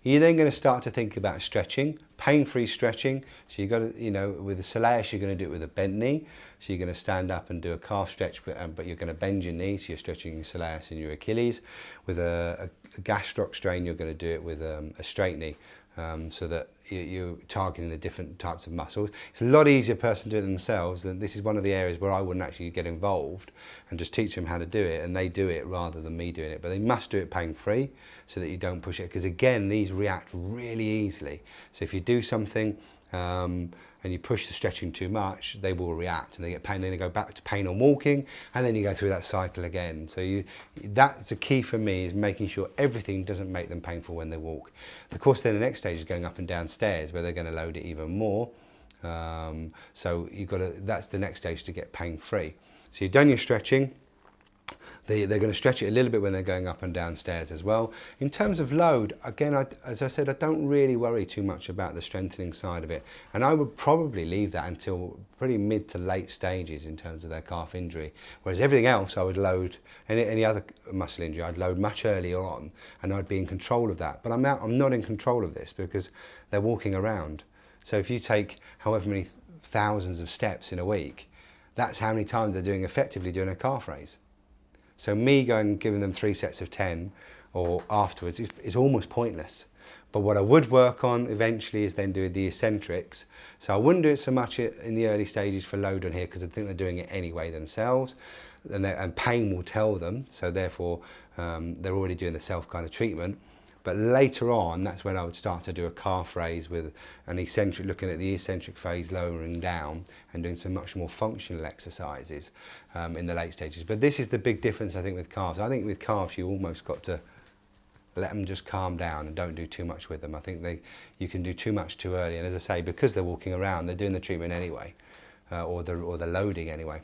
You're then going to start to think about stretching, pain-free stretching. So you've got to, you know, with the soleus, you're going to do it with a bent knee. So you're going to stand up and do a calf stretch, but you're going to bend your knee, so you're stretching your soleus and your Achilles. With a gastroc strain, you're going to do it with a straight knee, so that you're targeting the different types of muscles. It's a lot easier person to do it themselves, and this is one of the areas where I wouldn't actually get involved and just teach them how to do it, and they do it rather than me doing it. But they must do it pain-free so that you don't push it, because again, these react really easily. So if you do something and you push the stretching too much, they will react and they get pain, then they go back to pain on walking, and then you go through that cycle again. So that's the key for me, is making sure everything doesn't make them painful when they walk. Of course, then the next stage is going up and down stairs, where they're going to load it even more. So that's the next stage to get pain-free. So you've done your stretching. They're going to stretch it a little bit when they're going up and down stairs as well. In terms of load, again, as I said, I don't really worry too much about the strengthening side of it. And I would probably leave that until pretty mid to late stages in terms of their calf injury. Whereas everything else, I would load, any other muscle injury, I'd load much earlier on, and I'd be in control of that. But I'm not in control of this because they're walking around. So if you take however many thousands of steps in a week, that's how many times they're effectively doing a calf raise. So me going and giving them 3 sets of 10 or afterwards is almost pointless. But what I would work on eventually is then doing the eccentrics. So I wouldn't do it so much in the early stages for load on here, because I think they're doing it anyway themselves, and pain will tell them. So therefore they're already doing the self kind of treatment. But later on, that's when I would start to do a calf raise with an eccentric, looking at the eccentric phase, lowering down and doing some much more functional exercises in the late stages. But this is the big difference, I think, with calves. I think with calves, you almost got to let them just calm down and don't do too much with them. I think you can do too much too early. And as I say, because they're walking around, they're doing the treatment anyway, or the loading anyway.